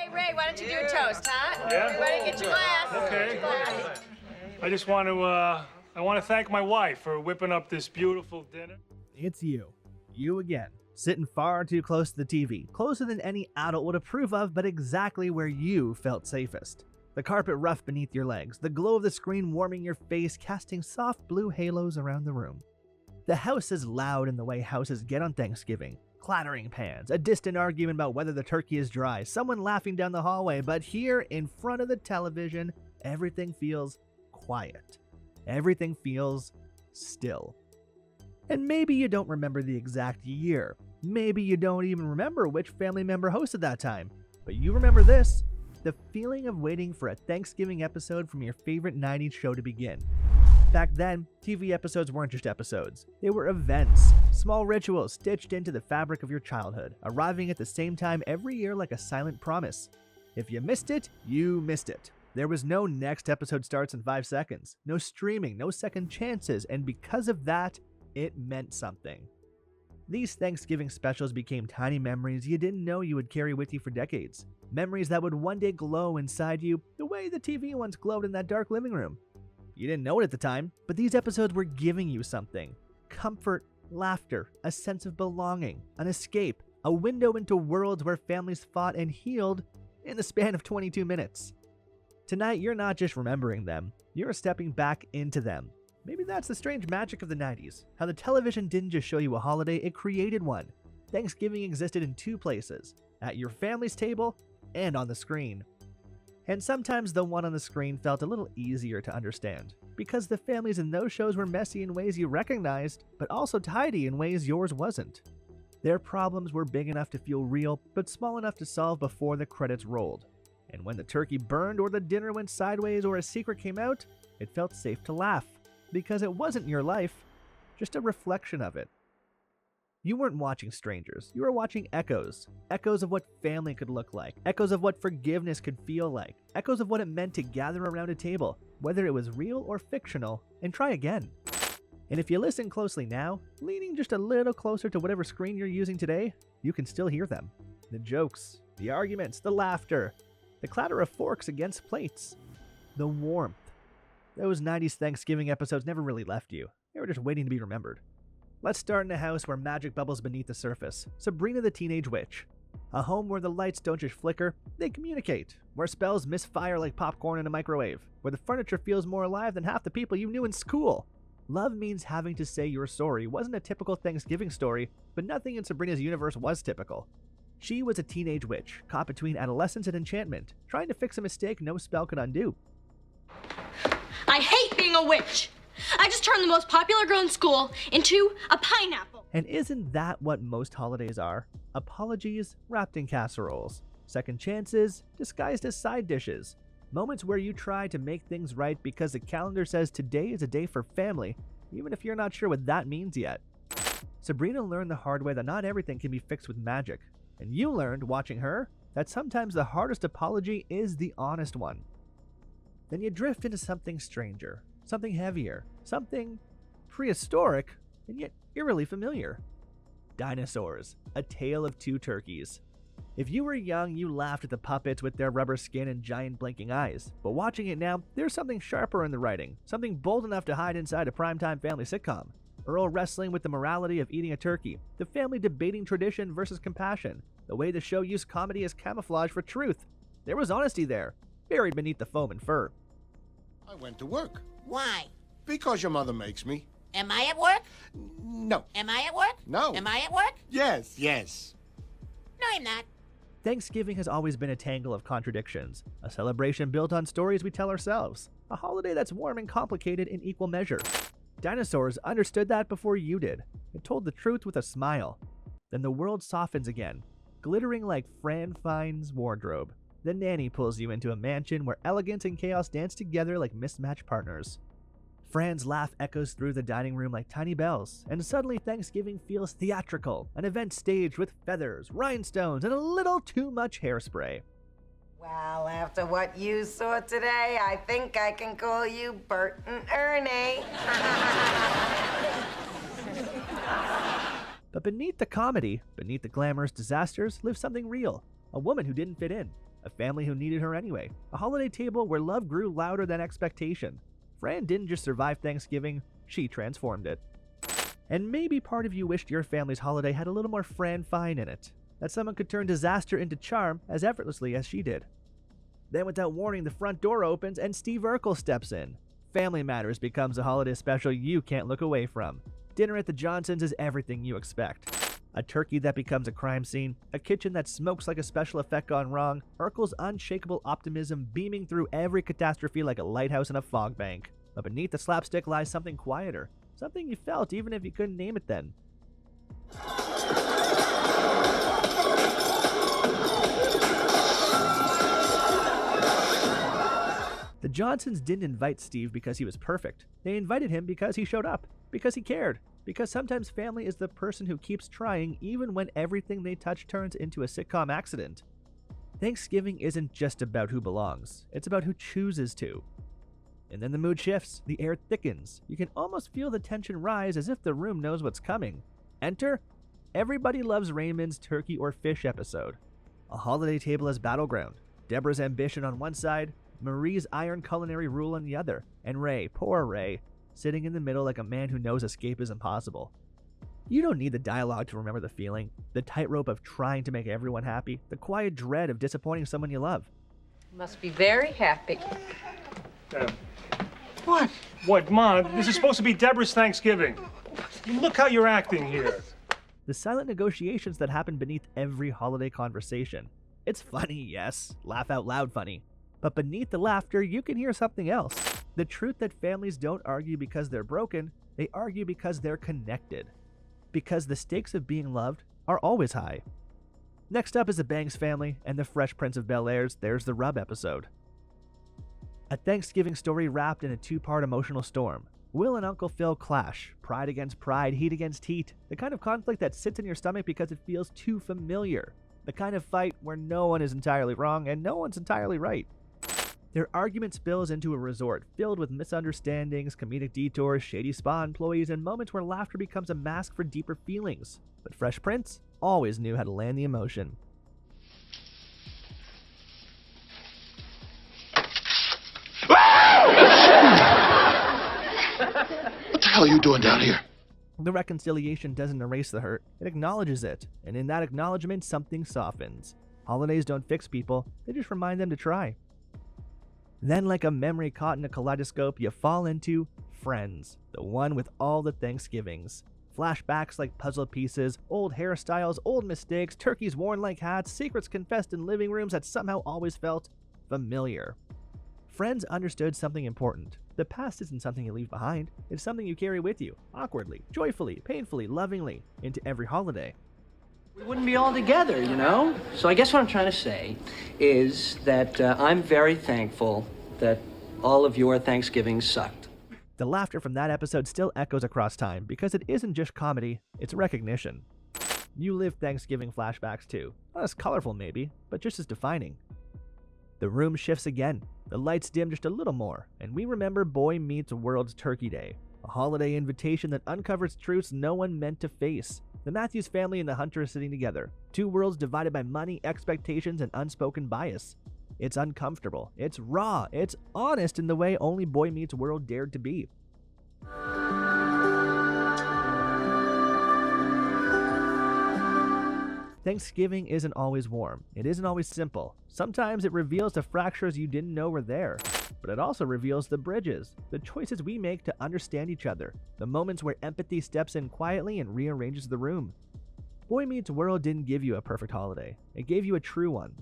Hey, Ray, why don't you do a toast, huh? Yeah? Everybody get your glass. Okay. I just want to thank my wife for whipping up this beautiful dinner. It's you. You again. Sitting far too close to the TV. Closer than any adult would approve of, but exactly where you felt safest. The carpet rough beneath your legs, the glow of the screen warming your face, casting soft blue halos around the room. The house is loud in the way houses get on Thanksgiving. Clattering pans, a distant argument about whether the turkey is dry, someone laughing down the hallway, but here in front of the television, everything feels quiet. Everything feels still. And maybe you don't remember the exact year. Maybe you don't even remember which family member hosted that time. But you remember this, the feeling of waiting for a Thanksgiving episode from your favorite 90s show to begin. Back then, TV episodes weren't just episodes. They were events, small rituals stitched into the fabric of your childhood, arriving at the same time every year like a silent promise. If you missed it, you missed it. There was no next episode starts in 5 seconds, no streaming, no second chances, and because of that, it meant something. These Thanksgiving specials became tiny memories you didn't know you would carry with you for decades. Memories that would one day glow inside you the way the TV once glowed in that dark living room. You didn't know it at the time, but these episodes were giving you something. Comfort, laughter, a sense of belonging, an escape, a window into worlds where families fought and healed in the span of 22 minutes. Tonight, you're not just remembering them, you're stepping back into them. Maybe that's the strange magic of the 90s, how the television didn't just show you a holiday, it created one. Thanksgiving existed in two places, at your family's table and on the screen. And sometimes the one on the screen felt a little easier to understand, because the families in those shows were messy in ways you recognized, but also tidy in ways yours wasn't. Their problems were big enough to feel real, but small enough to solve before the credits rolled. And when the turkey burned or the dinner went sideways or a secret came out, it felt safe to laugh, because it wasn't your life, just a reflection of it. You weren't watching strangers, you were watching echoes. Echoes of what family could look like, echoes of what forgiveness could feel like, echoes of what it meant to gather around a table, whether it was real or fictional, and try again. And if you listen closely now, leaning just a little closer to whatever screen you're using today, you can still hear them. The jokes, the arguments, the laughter, the clatter of forks against plates, the warmth. Those 90s Thanksgiving episodes never really left you. They were just waiting to be remembered. Let's start in a house where magic bubbles beneath the surface. Sabrina the Teenage Witch. A home where the lights don't just flicker, they communicate. Where spells misfire like popcorn in a microwave. Where the furniture feels more alive than half the people you knew in school. Love Means Having to Say Your Story wasn't a typical Thanksgiving story, but nothing in Sabrina's universe was typical. She was a teenage witch, caught between adolescence and enchantment, trying to fix a mistake no spell could undo. I hate being a witch! I just turned the most popular girl in school into a pineapple. And isn't that what most holidays are? Apologies wrapped in casseroles. Second chances disguised as side dishes. Moments where you try to make things right because the calendar says today is a day for family, even if you're not sure what that means yet. Sabrina learned the hard way that not everything can be fixed with magic. And you learned, watching her, that sometimes the hardest apology is the honest one. Then you drift into something stranger. Something heavier, something prehistoric, and yet eerily familiar. Dinosaurs, A Tale of Two Turkeys. If you were young, you laughed at the puppets with their rubber skin and giant blinking eyes. But watching it now, there's something sharper in the writing, something bold enough to hide inside a primetime family sitcom. Earl wrestling with the morality of eating a turkey, the family debating tradition versus compassion, the way the show used comedy as camouflage for truth. There was honesty there, buried beneath the foam and fur. I went to work. Why? Because your mother makes me. Am I at work? No. Am I at work? No. Am I at work? Yes. No, I'm not. Thanksgiving has always been a tangle of contradictions, a celebration built on stories we tell ourselves, a holiday that's warm and complicated in equal measure. Dinosaurs understood that before you did. It told the truth with a smile. Then the world softens again, glittering like Fran Fine's wardrobe. The Nanny pulls you into a mansion where elegance and chaos dance together like mismatched partners. Fran's laugh echoes through the dining room like tiny bells, and suddenly Thanksgiving feels theatrical, an event staged with feathers, rhinestones, and a little too much hairspray. Well, after what you saw today, I think I can call you Bert and Ernie. But beneath the comedy, beneath the glamorous disasters, lives something real. A woman who didn't fit in. a family who needed her anyway, a holiday table where love grew louder than expectation. Fran didn't just survive Thanksgiving, she transformed it. And maybe part of you wished your family's holiday had a little more Fran Fine in it, that someone could turn disaster into charm as effortlessly as she did. Then without warning, the front door opens and Steve Urkel steps in. Family Matters becomes a holiday special you can't look away from. Dinner at the Johnsons is everything you expect. A turkey that becomes a crime scene, a kitchen that smokes like a special effect gone wrong, Urkel's unshakable optimism beaming through every catastrophe like a lighthouse in a fog bank. But beneath the slapstick lies something quieter, something you felt even if you couldn't name it then. The Johnsons didn't invite Steve because he was perfect. They invited him because he showed up, because he cared, because sometimes family is the person who keeps trying even when everything they touch turns into a sitcom accident. Thanksgiving isn't just about who belongs, it's about who chooses to. And then the mood shifts, the air thickens. You can almost feel the tension rise as if the room knows what's coming. Enter Everybody Loves Raymond's Turkey or Fish episode. A holiday table as battleground. Deborah's ambition on one side, Marie's iron culinary rule on the other, and Ray, poor Ray, sitting in the middle like a man who knows escape is impossible. You don't need the dialogue to remember the feeling, the tightrope of trying to make everyone happy, the quiet dread of disappointing someone you love. Must be very happy. What? What, Mom? This is supposed to be Deborah's Thanksgiving. Look how you're acting here. The silent negotiations that happen beneath every holiday conversation. It's funny, yes, laugh out loud funny. But beneath the laughter, you can hear something else. The truth that families don't argue because they're broken, they argue because they're connected. Because the stakes of being loved are always high. Next up is the Bangs family and the Fresh Prince of Bel-Air's There's the Rub episode. A Thanksgiving story wrapped in a two-part emotional storm. Will and Uncle Phil clash, pride against pride, heat against heat, the kind of conflict that sits in your stomach because it feels too familiar, the kind of fight where no one is entirely wrong and no one's entirely right. Their argument spills into a resort filled with misunderstandings, comedic detours, shady spa employees, and moments where laughter becomes a mask for deeper feelings. But Fresh Prince always knew how to land the emotion. What the hell are you doing down here? The reconciliation doesn't erase the hurt, it acknowledges it, and in that acknowledgement something softens. Holidays don't fix people, they just remind them to try. Then, like a memory caught in a kaleidoscope, you fall into Friends, the one with all the Thanksgivings. Flashbacks like puzzle pieces, old hairstyles, old mistakes, turkeys worn like hats, secrets confessed in living rooms that somehow always felt familiar. Friends understood something important. The past isn't something you leave behind, it's something you carry with you, awkwardly, joyfully, painfully, lovingly, into every holiday. We wouldn't be all together, you know? So I guess what I'm trying to say is that I'm very thankful that all of your Thanksgivings sucked. The laughter from that episode still echoes across time because it isn't just comedy, it's recognition. You live Thanksgiving flashbacks too. Not as colorful maybe, but just as defining. The room shifts again, the lights dim just a little more, and we remember Boy Meets World's Turkey Day, a holiday invitation that uncovers truths no one meant to face. The Matthews family and the Hunter are sitting together, two worlds divided by money, expectations, and unspoken bias. It's uncomfortable, it's raw, it's honest in the way only Boy Meets World dared to be. Thanksgiving isn't always warm, it isn't always simple. Sometimes it reveals the fractures you didn't know were there. But it also reveals the bridges, the choices we make to understand each other, the moments where empathy steps in quietly and rearranges the room. Boy Meets World didn't give you a perfect holiday, it gave you a true one.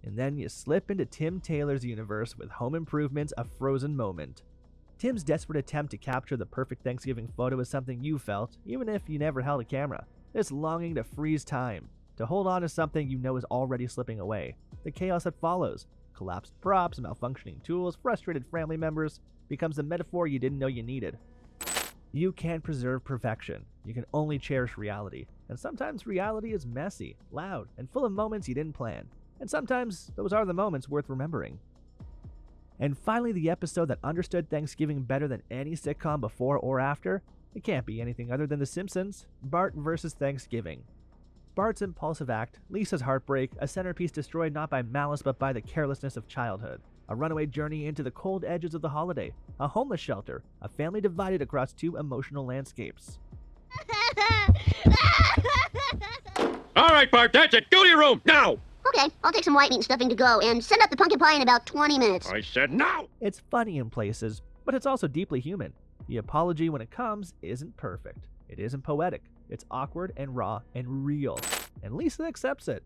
And then you slip into Tim Taylor's universe with Home Improvement's A Frozen Moment. Tim's desperate attempt to capture the perfect Thanksgiving photo is something you felt, even if you never held a camera. This longing to freeze time, to hold on to something you know is already slipping away. The chaos that follows, collapsed props, malfunctioning tools, frustrated family members, becomes the metaphor you didn't know you needed. You can't preserve perfection, you can only cherish reality. And sometimes reality is messy, loud, and full of moments you didn't plan. And sometimes those are the moments worth remembering. And finally, the episode that understood Thanksgiving better than any sitcom before or after, it can't be anything other than The Simpsons, Bart vs. Thanksgiving. Bart's impulsive act, Lisa's heartbreak, a centerpiece destroyed not by malice but by the carelessness of childhood, a runaway journey into the cold edges of the holiday, a homeless shelter, a family divided across two emotional landscapes. All right, Bart, that's it. Go to your room, now! Okay, I'll take some white meat and stuffing to go and send up the pumpkin pie in about 20 minutes. I said now! It's funny in places, but it's also deeply human. The apology when it comes isn't perfect. It isn't poetic. It's awkward and raw and real. And Lisa accepts it.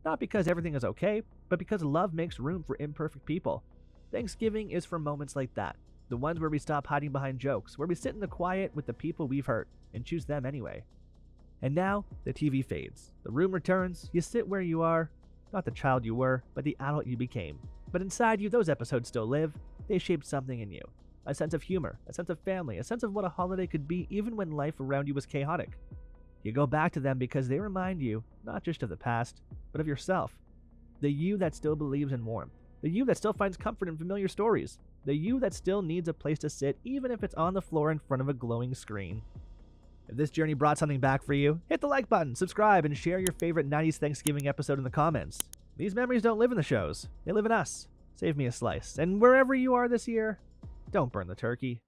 Not because everything is okay, but because love makes room for imperfect people. Thanksgiving is for moments like that. The ones where we stop hiding behind jokes, where we sit in the quiet with the people we've hurt and choose them anyway. And now, the TV fades. The room returns. You sit where you are. Not the child you were, but the adult you became. But inside you, those episodes still live. They shaped something in you. A sense of humor, a sense of family, a sense of what a holiday could be even when life around you was chaotic. You go back to them because they remind you, not just of the past, but of yourself. The you that still believes in warmth. The you that still finds comfort in familiar stories. The you that still needs a place to sit even if it's on the floor in front of a glowing screen. If this journey brought something back for you, hit the like button, subscribe, and share your favorite 90s Thanksgiving episode in the comments. These memories don't live in the shows. They live in us. Save me a slice. And wherever you are this year, don't burn the turkey.